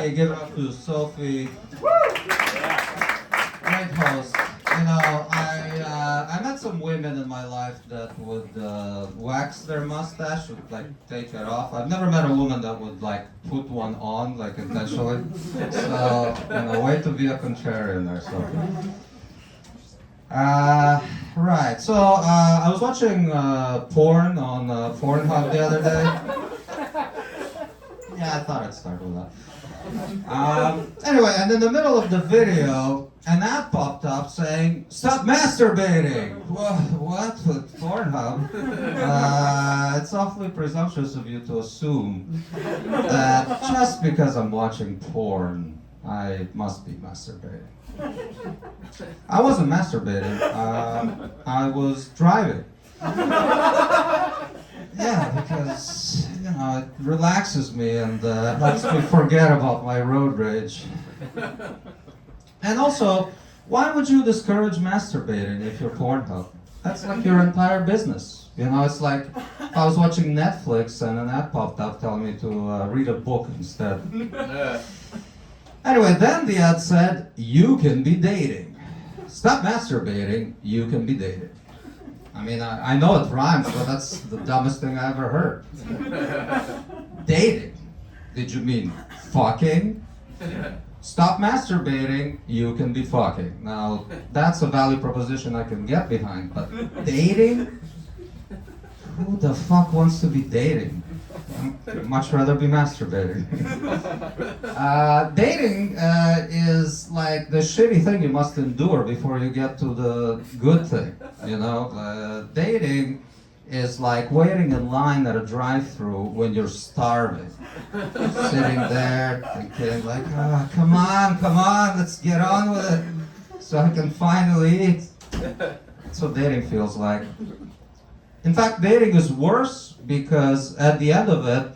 Everybody give it up to Sophie. Great host. You know, I met some women in my life that would wax their mustache, would like take it off. I've never met a woman that would like put one on, like intentionally. So, you know, way to be a contrarian there, Sophie. Right. So I was watching porn on Pornhub the other day. Yeah, I thought I'd start with that. Anyway, and in the middle of the video, an ad popped up saying, "Stop masturbating." What? With Pornhub? It's awfully presumptuous of you to assume that just because I'm watching porn, I must be masturbating. I wasn't masturbating. I was driving. Yeah, because, you know, it relaxes me and helps me forget about my road rage. And also, why would you discourage masturbating if you're Pornhub? That's like your entire business. You know, it's like if I was watching Netflix and an ad popped up telling me to read a book instead. Anyway, then the ad said, "You can be dating. Stop masturbating, you can be dating." I mean, I know it rhymes, but that's the dumbest thing I ever heard. Dating? Did you mean fucking? Stop masturbating, you can be fucking. Now, that's a valid proposition I can get behind, but dating? Who the fuck wants to be dating? I'd much rather be masturbating. Dating is like the shitty thing you must endure before you get to the good thing. You know, dating is like waiting in line at a drive-thru when you're starving. Sitting there thinking like, come on, let's get on with it so I can finally eat. That's what dating feels like. In fact, dating is worse because at the end of it,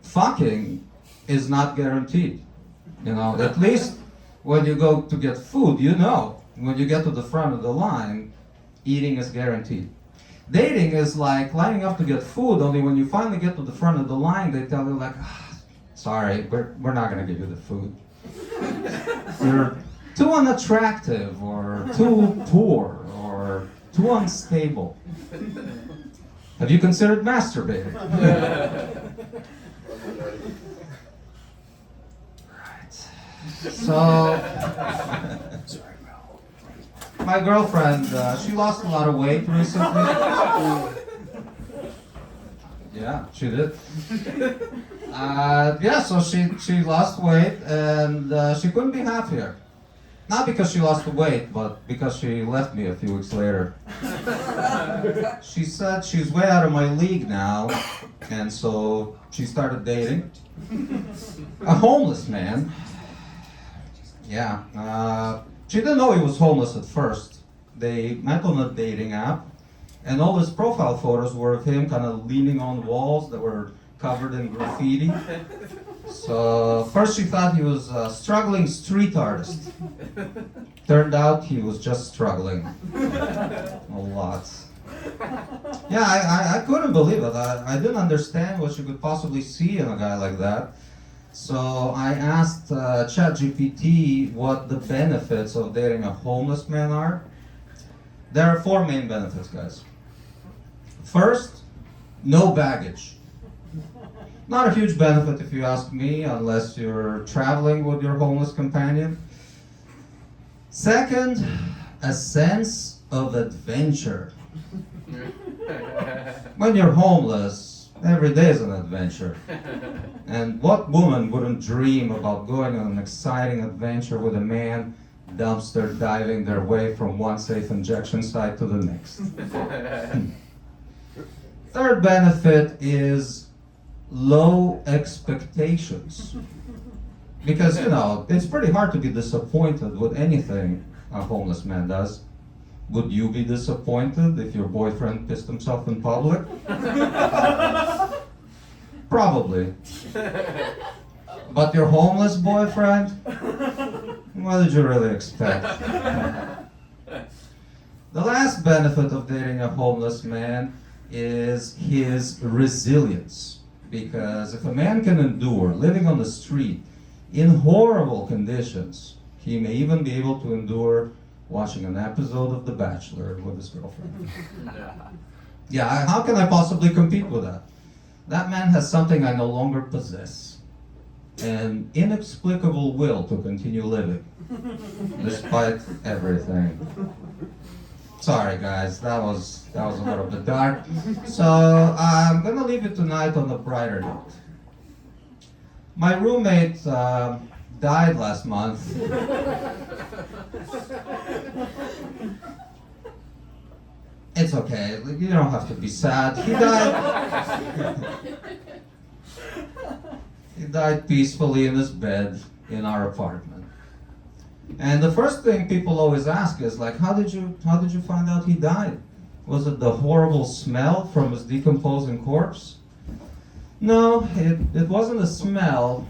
fucking is not guaranteed. You know, at least when you go to get food, you know, when you get to the front of the line, eating is guaranteed. Dating is like lining up to get food, only when you finally get to the front of the line, they tell you like, sorry, we're not gonna give you the food. You're too unattractive, or too poor, or too unstable. Have you considered masturbating? Right. So, my girlfriend, she lost a lot of weight recently. Yeah, she did. Yeah, so she lost weight and she couldn't be happier. Not because she lost the weight, but because she left me a few weeks later. She said she's way out of my league now, and so she started dating a homeless man. Yeah, she didn't know he was homeless at first. They met on a dating app, and all his profile photos were of him kind of leaning on walls that were covered in graffiti. So first she thought he was a struggling street artist. Turned out he was just struggling a lot. Yeah, I couldn't believe it. I didn't understand what you could possibly see in a guy like that. So I asked ChatGPT what the benefits of dating a homeless man are. There are 4 main benefits, guys. First, no baggage. Not a huge benefit if you ask me, unless you're traveling with your homeless companion. Second, a sense of adventure. When you're homeless, every day is an adventure. And what woman wouldn't dream about going on an exciting adventure with a man dumpster diving their way from one safe injection site to the next? Third benefit is low expectations. Because, you know, it's pretty hard to be disappointed with anything a homeless man does. Would you be disappointed if your boyfriend pissed himself in public? Probably. But your homeless boyfriend? What did you really expect? The last benefit of dating a homeless man is his resilience. Because if a man can endure living on the street, in horrible conditions. He may even be able to endure watching an episode of The Bachelor with his girlfriend. Yeah, how can I possibly compete with that? That man has something I no longer possess. An inexplicable will to continue living, despite everything. Sorry guys, that was a little bit dark. So I'm gonna leave it tonight on a brighter note. My roommate died last month. It's okay, you don't have to be sad. He died peacefully in his bed in our apartment. And the first thing people always ask is like, how did you find out he died? Was it the horrible smell from his decomposing corpse? No, it wasn't a smell.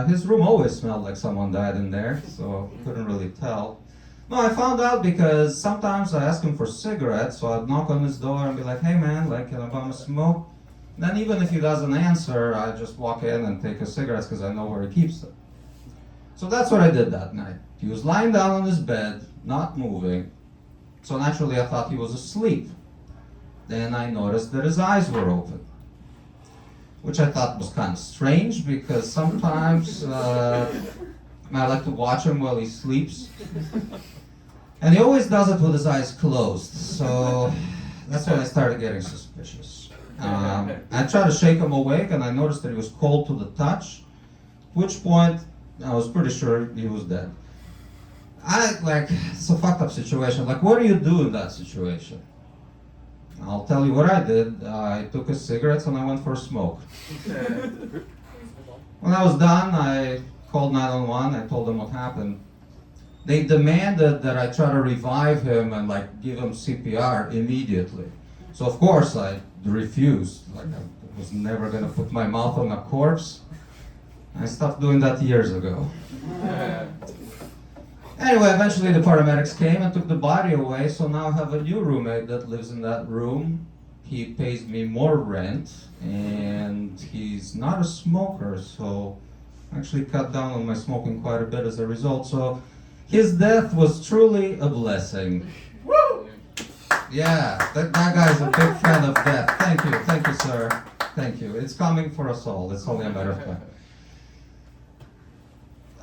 His room always smelled like someone died in there, so couldn't really tell. No, I found out because sometimes I ask him for cigarettes, so I'd knock on his door and be like, hey man, like, can I bum a smoke? Then even if he doesn't answer, I just walk in and take his cigarettes because I know where he keeps them. So that's what I did that night. He was lying down on his bed, not moving. So naturally I thought he was asleep. Then I noticed that his eyes were open, which I thought was kind of strange because sometimes I like to watch him while he sleeps. And he always does it with his eyes closed. So that's when I started getting suspicious. I tried to shake him awake and I noticed that he was cold to the touch, at which point I was pretty sure he was dead. It's a fucked up situation. Like, what do you do in that situation? I'll tell you what I did. I took his cigarettes and I went for a smoke. When I was done, I called 911. I told them what happened. They demanded that I try to revive him and like give him CPR immediately. So of course I refused. Like, I was never gonna put my mouth on a corpse. I stopped doing that years ago. Anyway, eventually the paramedics came and took the body away, so now I have a new roommate that lives in that room. He pays me more rent, and he's not a smoker, so I actually cut down on my smoking quite a bit as a result. So his death was truly a blessing. Woo! Yeah, that guy's a big fan of death. Thank you, sir. Thank you. It's coming for us all. It's only a matter of time.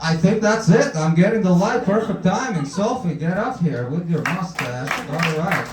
I think that's it. I'm getting the light. Perfect timing. Sophie, get up here with your mustache. All right.